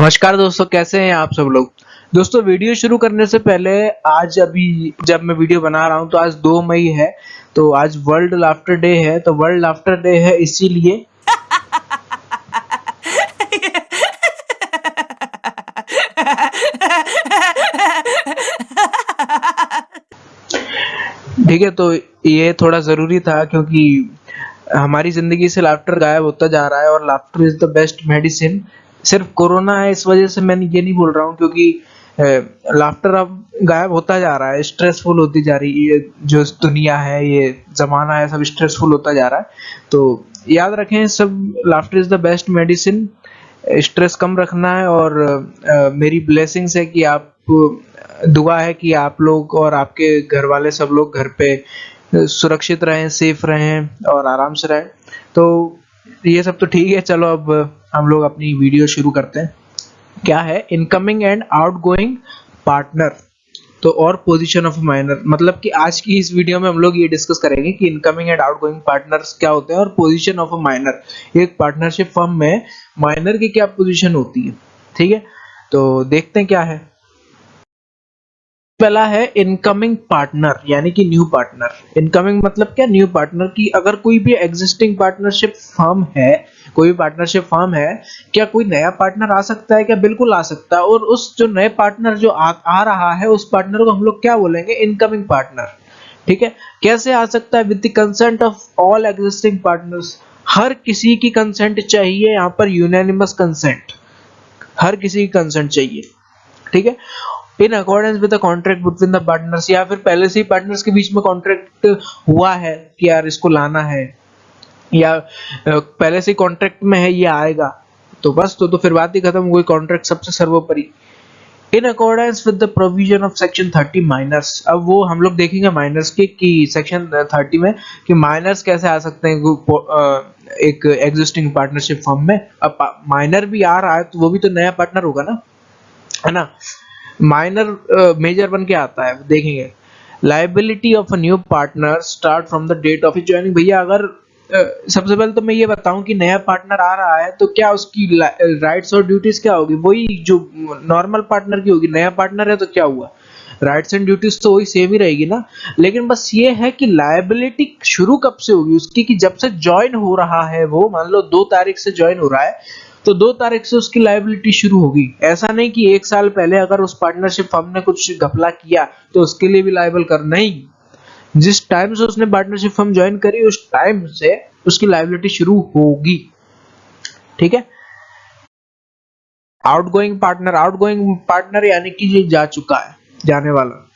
नमस्कार दोस्तों, कैसे हैं आप सब लोग। दोस्तों, वीडियो शुरू करने से पहले आज अभी जब मैं वीडियो बना रहा हूं तो आज 2 मई है। तो आज वर्ल्ड लाफ्टर डे है। तो वर्ल्ड लाफ्टर डे है इसीलिए ठीक है। तो ये थोड़ा ज़रूरी था क्योंकि हमारी ज़िंदगी से लाफ्टर गायब होता जा रहा है और laughter is the best medicine. सिर्फ कोरोना है इस वजह से मैं ये नहीं बोल रहा हूँ, क्योंकि लाफ्टर अब गायब होता जा रहा है, स्ट्रेसफुल होती जा रही है। जो दुनिया है, ये ज़माना है, सब स्ट्रेसफुल होता जा रहा है। तो याद रखें सब, laughter is the best medicine. Stress कम रखना है और मेरी ब्लेसिंग्स है कि आप, दुआ है कि आप लोग और आपके घर वाले सब लोग घर पे सुरक्षित रहें, सेफ रहें और आराम से रहें। तो ये सब तो ठीक है। चलो अब हम लोग अपनी वीडियो शुरू करते हैं। क्या है इनकमिंग एंड आउटगोइंग पार्टनर, तो और पोजीशन ऑफ माइनर। मतलब कि आज की इस वीडियो में हम लोग ये डिस्कस करेंगे कि इनकमिंग एंड आउटगोइंग पार्टनर्स क्या होते हैं और पोजीशन ऑफ अ माइनर। एक पार्टनरशिप फर्म में माइनर की क्या पोजीशन होती है। ठीक है, तो देखते हैं क्या है। पहला है इनकमिंग पार्टनर, यानी कि न्यू पार्टनर। इनकमिंग मतलब क्या, न्यू पार्टनर। की अगर कोई भी एग्जिस्टिंग पार्टनरशिप फर्म है, कोई भी पार्टनरशिप फर्म है, क्या कोई नया पार्टनर आ सकता है? क्या बिल्कुल आ सकता है। और उस जो नए पार्टनर जो आ रहा है, उस पार्टनर को हम लोग क्या बोलेंगे? Incoming partner. ठीक है। कैसे आ सकता है? With the consent of all existing partners. हर किसी की कंसेंट चाहिए यहाँ पर, यूनानिमस कंसेंट। हर किसी की कंसेंट चाहिए। ठीक है। इन accordance with the contract between the partners, या फिर पहले से ही पार्टनर्स के बीच में कॉन्ट्रैक्ट हुआ है कि यार इसको लाना है, या पहले से ही कॉन्ट्रैक्ट में है ये आएगा, तो बस तो फिर बात ही खत्म। कोई कॉन्ट्रैक्ट सबसे सर्वोपरि। In accordance with the provision of section 30 minors. अब वो हम लोग देखेंगे माइनर्स के कि सेक्शन 30 में कि माइनर्स कैसे आ सकते हैं एक एग्जिस्टिंग पार्टनरशिप फर्म में। अब माइनर भी आ रहा है तो वो भी तो नया पार्टनर होगा ना, है ना। माइनर मेजर बन के आता है, देखेंगे। Liability of a new partner start from the date of joining. भैया अगर सबसे पहले तो मैं ये बताऊं कि नया पार्टनर आ रहा है तो क्या उसकी राइट्स और ड्यूटीज क्या होगी? वही जो नॉर्मल पार्टनर की होगी। नया पार्टनर है तो क्या हुआ, राइट्स एंड ड्यूटीज तो वही सेम ही रहेगी ना। लेकिन बस ये है कि लायबिलिटी शुरू कब से होगी उसकी, कि जब से ज्वाइन हो रहा है वो। मान लो 2 तारीख से ज्वाइन हो रहा है तो 2 तारीख से उसकी लायबिलिटी शुरू होगी। ऐसा नहीं कि 1 साल पहले अगर उस पार्टनरशिप फर्म ने कुछ घपला किया तो उसके लिए भी लायबल कर, नहीं। जिस टाइम से उसने पार्टनरशिप फर्म ज्वाइन करी उस टाइम से उसकी लायबिलिटी शुरू होगी। ठीक है। आउटगोइंग पार्टनर यानी कि ये जा चुका है, जाने वाला,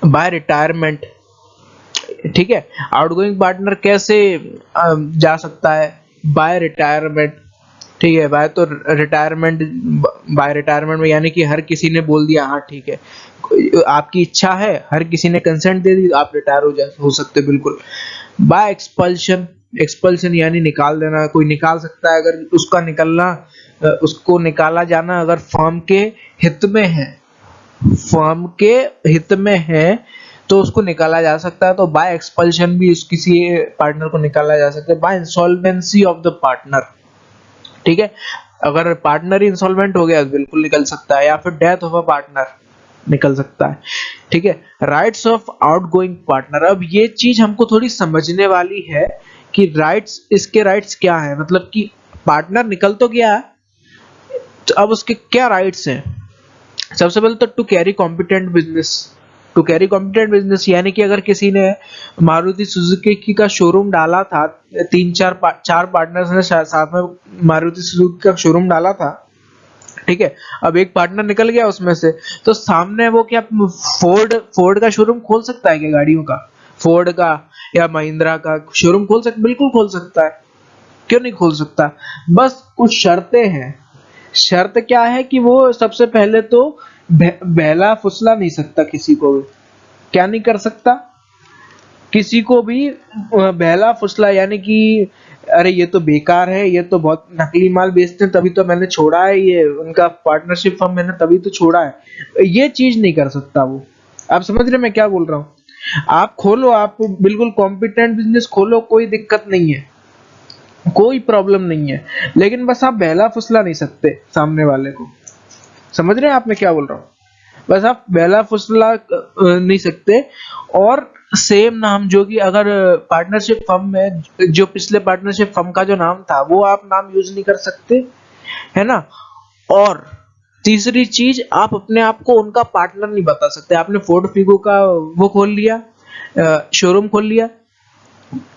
बाय रिटायरमेंट। ठीक है। आउटगोइंग पार्टनर कैसे जा सकता है? By retirement. ठीक है। बाय रिटायरमेंट में यानी कि हर किसी ने बोल दिया हाँ ठीक है, आपकी इच्छा है, हर किसी ने कंसेंट दे दी, आप रिटायर हो सकते बिल्कुल। Bye expulsion. एक्सपल्शन यानी निकाल देना। कोई निकाल सकता है अगर उसका निकलना, उसको निकाला जाना अगर फर्म के हित में है, फर्म के हित में है तो उसको निकाला जा सकता है। तो बाय एक्सपल्शन भी किसी पार्टनर को निकाला जा सकता है। By insolvency of the partner. ठीक है। अगर पार्टनर इंसॉल्वेंट हो गया तो बिल्कुल निकल सकता है, या फिर डेथ ऑफ अ पार्टनर निकल सकता है। ठीक है। Rights of outgoing partner. अब ये चीज हमको थोड़ी समझने वाली है कि राइट्स, इसके राइट्स क्या है। मतलब कि पार्टनर निकल तो गया, तो अब उसके क्या राइट्स हैं। सबसे पहले तो to carry competent business. To carry competent business यानी कि अगर किसी ने मारुति सुजुकी का शोरूम डाला था, चार पार्टनर्स ने साथ में मारुति सुजुकी का शोरूम डाला था। ठीक है। अब एक पार्टनर निकल गया उसमें से, तो सामने वो क्या फोर्ड का शोरूम खोल सकता है क्या? गाड़ियों का, फोर्ड का या महिंद्रा का शोरूम खोल सकता? बिल्कुल खोल सकता है। क्यों नहीं खोल सकता? बस कुछ शर्तें हैं। शर्त क्या है कि वो सबसे पहले तो बहला फुसला नहीं सकता किसी को भी। क्या नहीं कर सकता? किसी को भी बहला फुसला, यानी कि अरे ये तो बेकार है, ये तो बहुत नकली माल बेचते हैं तभी तो मैंने छोड़ा है, ये उनका पार्टनरशिप फर्म मैंने तभी तो छोड़ा है, ये चीज नहीं कर सकता वो। आप समझ रहे मैं क्या बोल रहा हूँ? आप खोलो, आप बिल्कुल कॉम्पिटेंट बिजनेस खोलो, कोई दिक्कत नहीं है। कोई प्रॉब्लम नहीं है, लेकिन बस आप बहला फुसला नहीं सकते सामने वाले को। समझ रहे हैं आप मैं क्या बोल रहा हूँ? बस आप बहला फुसला नहीं सकते। और सेम नाम जो कि अगर पार्टनरशिप फर्म में जो पिछले पार्टनरशिप फर्म का जो नाम था वो आप नाम यूज नहीं कर सकते, है ना। और तीसरी चीज, आप अपने आप को उनका पार्टनर नहीं बता सकते। आपने फोर्ड फिगो का वो खोल लिया, शोरूम खोल लिया,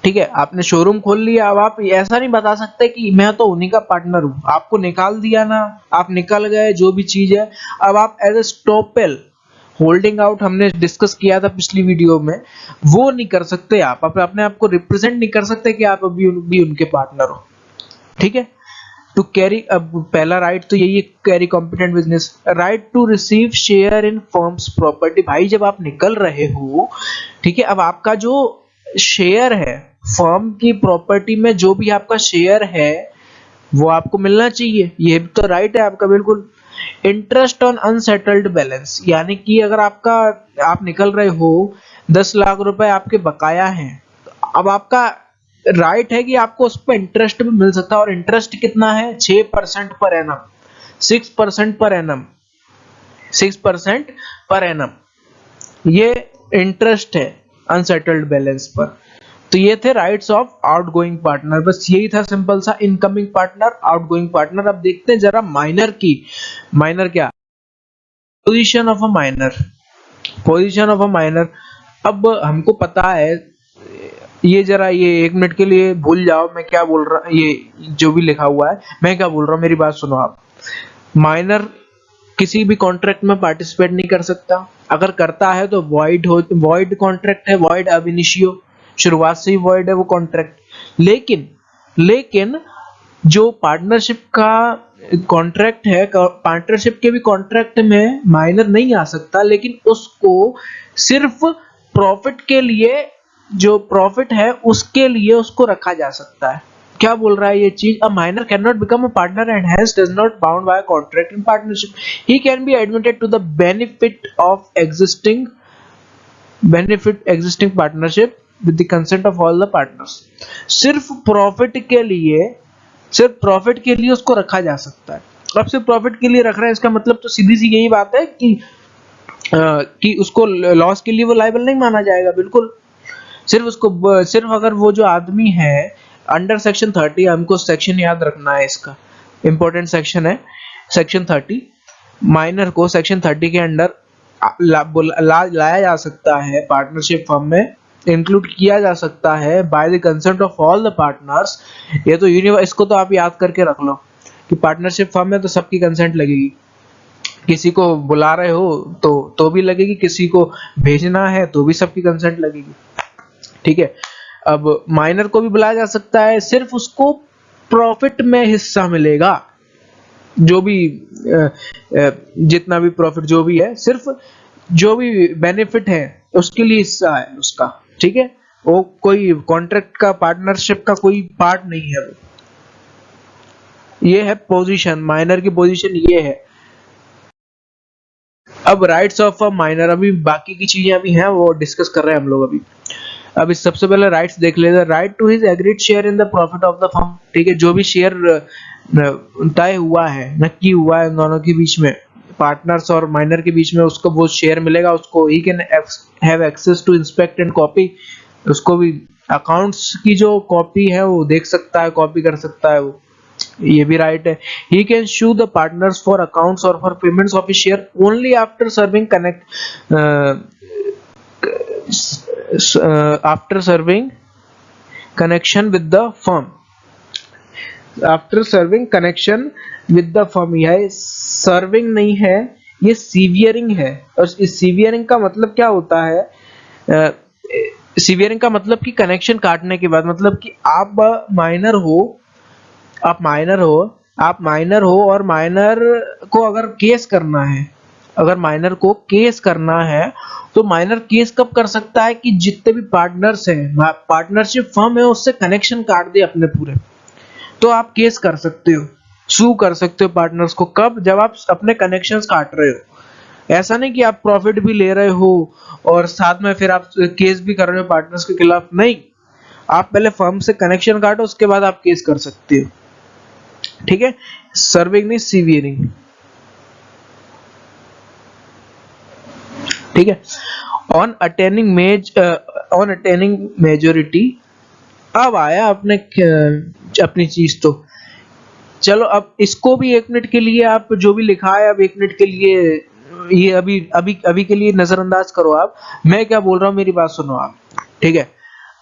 ठीक है, आपने शोरूम खोल लिया, अब आप ऐसा नहीं बता सकते कि मैं तो उन्हीं का पार्टनर हूँ। आपको निकाल दिया ना, आप निकल गए, जो भी चीज है। अब आप as a estoppel holding out, हमने डिस्कस किया था पिछली वीडियो में, वो नहीं कर सकते। आप अपने आप को रिप्रेजेंट नहीं कर सकते कि आप अभी भी उनके पार्टनर हो, ठीक है। टू कैरी, अब पहला राइट तो यही है, carry competent business. Right to receive share in firm's property. भाई जब आप निकल रहे हो, ठीक है, अब आपका जो शेयर है फर्म की प्रॉपर्टी में, जो भी आपका शेयर है वो आपको मिलना चाहिए, ये तो राइट है आपका बिल्कुल। इंटरेस्ट ऑन अनसेटल्ड बैलेंस, यानी कि अगर आपका, आप निकल रहे हो 10 लाख रुपए आपके बकाया हैं, अब आपका राइट है कि आपको उस पर इंटरेस्ट भी मिल सकता है। और इंटरेस्ट कितना है? 6% per annum, 6% per annum, 6% per annum, ये इंटरेस्ट है अनसेटल्ड बैलेंस पर। तो ये थे राइट्स ऑफ आउटगोइंग पार्टनर, बस यही था सिंपल सा, इनकमिंग पार्टनर, आउटगोइंग पार्टनर। अब देखते हैं जरा माइनर की, माइनर क्या, position of a minor, position of a minor. अब हमको पता है, ये जरा ये 1 मिनट के लिए भूल जाओ मैं क्या बोल रहा, ये जो भी लिखा हुआ है मैं क्या बोल रहा हूँ, मेरी बात सुनो आप। माइनर किसी भी कॉन्ट्रैक्ट में पार्टिसिपेट नहीं कर सकता, अगर करता है तो वॉइड हो, वॉइड कॉन्ट्रैक्ट है, वॉइड अब इनिशियो, शुरुआत से ही वॉइड है वो कॉन्ट्रैक्ट। लेकिन लेकिन जो पार्टनरशिप का कॉन्ट्रैक्ट है, पार्टनरशिप के भी कॉन्ट्रैक्ट में माइनर नहीं आ सकता, लेकिन उसको सिर्फ प्रॉफिट के लिए, जो प्रॉफिट है उसके लिए उसको रखा जा सकता है। क्या बोल रहा है ये चीज? A minor can not become a partner and hence does not bound by contract in partnership. He can be admitted to the benefit existing partnership with the consent of all the partners. सिर्फ profit के लिए, सिर्फ profit के लिए उसको रखा जा सकता है। अब सिर्फ प्रॉफिट के लिए रख रहा है, इसका मतलब तो सीधी सी यही बात है कि उसको लॉस के लिए वो लायबल नहीं माना जाएगा, बिल्कुल। सिर्फ उसको, सिर्फ अगर वो जो आदमी है अंडर सेक्शन 30, हमको सेक्शन याद रखना है, इसका इंपॉर्टेंट सेक्शन है सेक्शन 30। माइनर को सेक्शन 30 के अंडर लाया जा सकता है, पार्टनरशिप फर्म में इंक्लूड किया जा सकता है by the consent of all the partners. ये तो इसको तो आप याद करके रख लो कि पार्टनरशिप फर्म में तो सबकी कंसेंट लगेगी। किसी को बुला रहे हो तो भी लगेगी, किसी को भेजना है तो भी सबकी कंसेंट लगेगी, ठीक है। अब माइनर को भी बुलाया जा सकता है, सिर्फ उसको प्रॉफिट में हिस्सा मिलेगा, जो भी जितना भी प्रॉफिट जो भी है, सिर्फ जो भी बेनिफिट है उसके लिए हिस्सा है उसका, ठीक है। वो कोई कॉन्ट्रैक्ट का, पार्टनरशिप का कोई पार्ट नहीं है वो। ये है पोजीशन, माइनर की पोजीशन ये है। अब राइट्स ऑफ अ माइनर, अभी बाकी की चीजें अभी हैं वो डिस्कस कर रहे हैं हम लोग अभी। अब इस सबसे पहले राइट्स देख लेते हैं। Right to his agreed share in the profit of the firm, ठीक है, जो भी शेयर तय हुआ है, नक्की हुआ है उन दोनों के बीच में, पार्टनर्स और माइनर के बीच में, उसको वो शेयर मिलेगा, उसको he can have access to inspect and copy, उसको भी अकाउंट्स की जो कॉपी है वो देख सकता है, कॉपी कर सकता है वो, ये भी राइट है। He can sue the partners for accounts और for payments of share only after serving after serving connection with the firm, after serving connection with the firm। यह सर्विंग नहीं है, ये सीवियरिंग है। और इस सीवियरिंग का मतलब क्या होता है? सीवियरिंग का मतलब कि कनेक्शन काटने के बाद, मतलब कि आप माइनर हो, आप माइनर हो, आप माइनर हो और माइनर को अगर केस करना है, अगर माइनर को केस करना है तो माइनर केस कब कर सकता है? कि जितने भी पार्टनर्स हैं, पार्टनरशिप फर्म है, उससे कनेक्शन काट दे अपने पूरे, तो आप केस कर सकते हो, सू कर सकते हो पार्टनर्स को। कब? जब आप अपने कनेक्शंस काट रहे हो। ऐसा नहीं कि आप प्रॉफिट भी ले रहे हो और साथ में फिर आप केस भी कर रहे हो पार्टनर्स के खिलाफ, नहीं। आप पहले फर्म से कनेक्शन काटो, उसके बाद आप केस कर सकते हो, ठीक है। सर्विंग नहीं, सीवियरिंग, ठीक है। ऑन अटेनिंग मेजोरिटी, अब आया अपनी चीज। तो चलो अब इसको भी 1 मिनट के लिए आप जो भी लिखा है, अब 1 मिनट के लिए ये अभी अभी अभी के लिए नजरअंदाज करो आप। मैं क्या बोल रहा हूँ मेरी बात सुनो आप, ठीक है।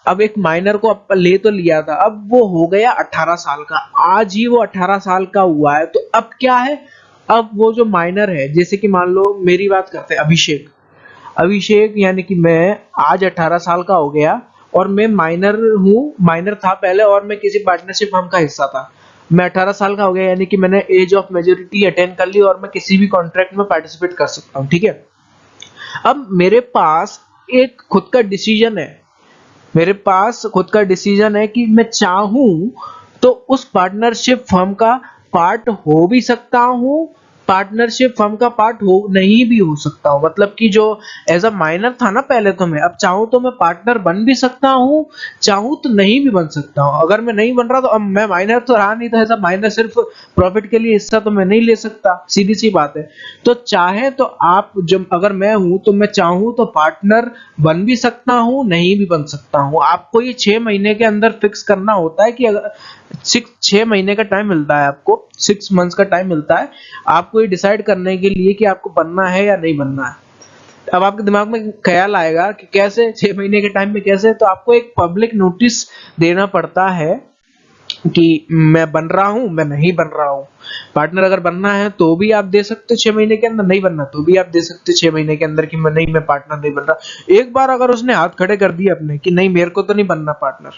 अब एक माइनर को अपन ले तो लिया था, अब वो हो गया 18 साल का, आज ही वो 18 साल का हुआ है। तो अब क्या है, अब वो जो माइनर है, जैसे कि मान लो मेरी बात करते हैं अभिषेक, अभिषेक यानी कि मैं आज 18 साल का हो गया और मैं माइनर हूँ, माइनर था पहले और मैं किसी पार्टनरशिप फर्म का हिस्सा था। मैं 18 साल का हो गया यानी कि मैंने एज ऑफ मेजोरिटी अटेन कर ली और मैं किसी भी कॉन्ट्रैक्ट में पार्टिसिपेट कर सकता हूँ, ठीक है। अब मेरे पास एक खुद का डिसीजन है, मेरे पास खुद का डिसीजन है कि मैं चाहूं तो उस पार्टनरशिप फर्म का पार्ट हो भी सकता हूं, पार्टनरशिप फर्म का पार्ट हो नहीं भी हो सकता हूं। मतलब कि जो एज अ माइनर था ना पहले, तो मैं अब चाहूं तो मैं पार्टनर बन भी सकता हूं, चाहूं तो नहीं भी बन सकता हूं। अगर मैं नहीं बन रहा तो अब मैं माइनर तो रहा नहीं, तो एज अ माइनर सिर्फ प्रॉफिट के लिए हिस्सा तो मैं नहीं ले सकता, सीधी सी बात है। तो चाहे तो आप, जब अगर मैं हूं तो मैं चाहूं तो पार्टनर बन भी सकता हूं, नहीं भी बन सकता हूं। आपको ये 6 महीने के अंदर फिक्स करना होता है कि अगर 6 महीने का टाइम मिलता है आपको, 6 मंथ्स का टाइम मिलता है आपको ये डिसाइड करने के लिए कि आपको बनना है या नहीं बनना है। अब आपके दिमाग में ख्याल आएगा कि कैसे 6 महीने के टाइम में कैसे, तो आपको एक पब्लिक नोटिस देना पड़ता है कि मैं बन रहा हूं, मैं नहीं बन रहा हूं। पार्टनर अगर बनना है तो भी आप दे सकते हो 6 महीने के अंदर, नहीं बनना तो भी आप दे सकते हो 6 महीने के अंदर कि मैं पार्टनर नहीं बन रहा। एक बार अगर उसने हाथ खड़े कर दिए अपने कि नहीं मेरे को तो नहीं बनना पार्टनर,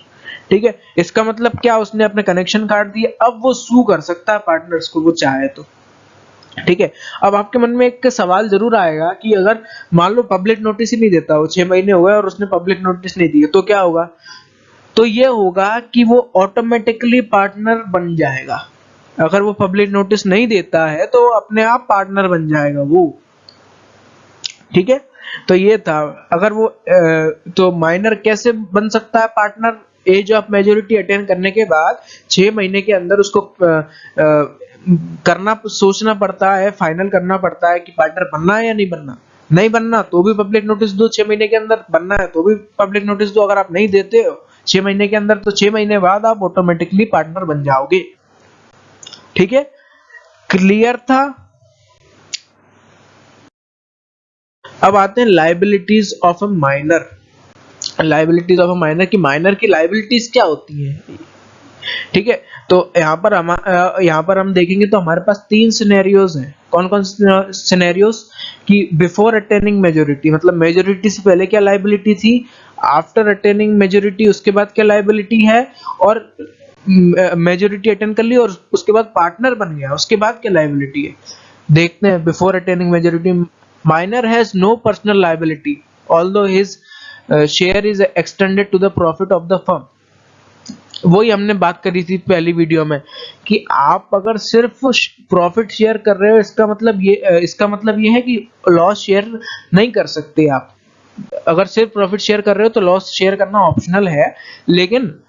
ठीक है, इसका मतलब क्या, उसने अपने कनेक्शन काट दिए, अब वो सू कर सकता है पार्टनर्स को, वो चाहे तो, ठीक है। अब आपके मन में एक सवाल जरूर आएगा कि अगर मान लो पब्लिक नोटिस ही नहीं देता, वो 6 महीने हो गए और उसने पब्लिक नोटिस नहीं दिया, तो क्या होगा। तो ये होगा कि वो ऑटोमेटिकली पार्टनर बन जाएगा। अगर वो पब्लिक नोटिस नहीं देता है तो अपने आप पार्टनर बन जाएगा वो, ठीक है। तो ये था। अगर वो तो माइनर कैसे बन सकता है partner, age of majority attain करने के बाद 6 महीने के अंदर उसको करना, सोचना पड़ता है, फाइनल करना पड़ता है कि पार्टनर बनना है या नहीं बनना। नहीं बनना तो भी पब्लिक नोटिस दो 6 महीने के अंदर, बनना है तो भी पब्लिक नोटिस दो। अगर आप नहीं देते हो 6 महीने के अंदर, तो 6 महीने बाद आप ऑटोमेटिकली पार्टनर बन जाओगे, ठीक है। क्लियर था। अब आते हैं liabilities of a minor. Liabilities of a minor की लाइबिलिटीज क्या होती है, ठीक है। तो यहाँ पर हम देखेंगे तो हमारे पास 3 सिनेरियोज हैं। कौन कौन से सिनेरियोज, कि बिफोर अटेनिंग मेजोरिटी, मतलब मेजोरिटी से पहले क्या लाइबिलिटी थी, आफ्टर अटेनिंग मेजोरिटी उसके बाद क्या लाइबिलिटी है, और मेजोरिटी अटेन कर ली और उसके बाद पार्टनर बन गया उसके बाद क्या लाइबिलिटी है। देखते हैं। Before attaining majority, minor has no personal liability although his share is extended to the profit of the firm. वही हमने बात करी थी पहली वीडियो में कि आप अगर सिर्फ प्रॉफिट शेयर कर रहे हो, इसका मतलब ये है कि लॉस शेयर नहीं कर सकते आप। अगर सिर्फ प्रॉफिट शेयर कर रहे हो तो लॉस शेयर करना ऑप्शनल है, लेकिन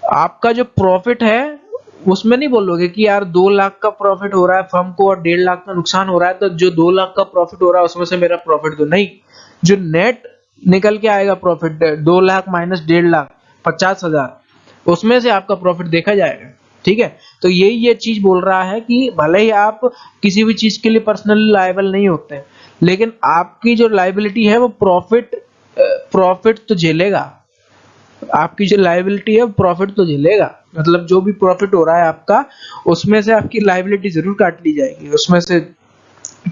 आपका जो प्रॉफिट है उसमें नहीं बोलोगे कि यार 2 लाख का प्रॉफिट हो रहा है फर्म को और 1.5 लाख का नुकसान हो रहा है, तो जो 2 लाख का प्रॉफिट हो रहा है उसमें से मेरा प्रॉफिट दो। नहीं, जो नेट निकल के आएगा प्रॉफिट, 2 लाख माइनस 1.5 लाख 50,000, उसमें से आपका प्रॉफिट देखा जाएगा, ठीक है। तो यही ये चीज बोल रहा है कि भले ही आप किसी भी चीज के लिए पर्सनली लायबल नहीं होते, लेकिन आपकी जो लायबिलिटी है वो प्रॉफिट तो झेलेगा। आपकी जो लायबिलिटी है प्रॉफिट तो झेलेगा, मतलब जो भी प्रॉफिट हो रहा है आपका, उसमें से आपकी लायबिलिटी जरूर काट ली जाएगी उसमें से,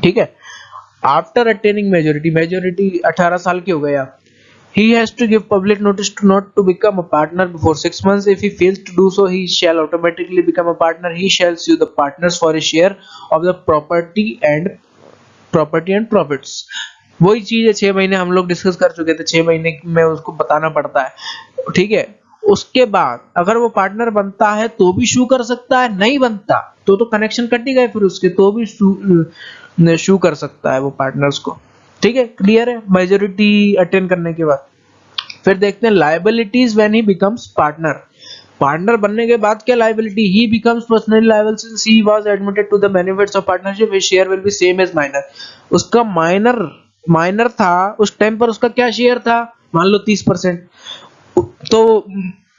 ठीक है। आफ्टर अटेनिंग मेजोरिटी 18 साल के हो गए आप, he has to give public notice to not to become a partner before 6 months. If he fails to do so, he shall automatically become a partner. He shall sue the partners for a share of the property and profits. वही चीज है 6 महीने हम लोग discuss कर चुके थे, 6 महीने में उसको बताना पड़ता है, ठीक है। उसके बाद अगर वो पार्टनर बनता है तो भी शू कर सकता है, नहीं बनता तो कनेक्शन कट ही गए फिर उसके, तो भी शू कर सकता है वो पार्टनर्स को, ठीक है। क्लियर है मेजोरिटी अटेन करने के बाद। फिर देखते हैं liabilities when he becomes partner. Partner बनने के बाद क्या liability, he becomes personally liable since he was admitted to the benefits of partnership, his share will be same as minor. उसका माइनर था उस टाइम पर, उसका क्या शेयर था, मान लो 30%, तो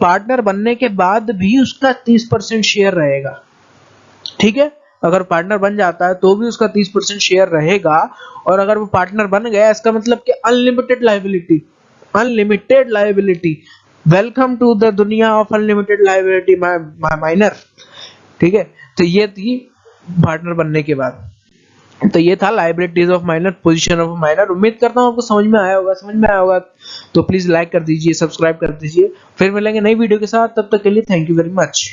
पार्टनर बनने के बाद भी उसका 30% शेयर रहेगा। ठीक है, अगर पार्टनर बन जाता है तो भी उसका 30% शेयर रहेगा। और अगर वो पार्टनर बन गया, इसका मतलब कि unlimited liability, unlimited liability. Welcome to the दुनिया ऑफ अनलिमिटेड लायबिलिटी माइनर। ठीक है, तो ये थी पार्टनर बनने के बाद। तो ये था liabilities of minor, position of minor. उम्मीद करता हूँ आपको समझ में आया होगा। समझ में आया होगा तो प्लीज लाइक कर दीजिए, सब्सक्राइब कर दीजिए। फिर मिलेंगे नई वीडियो के साथ, तब तक के लिए थैंक यू वेरी मच।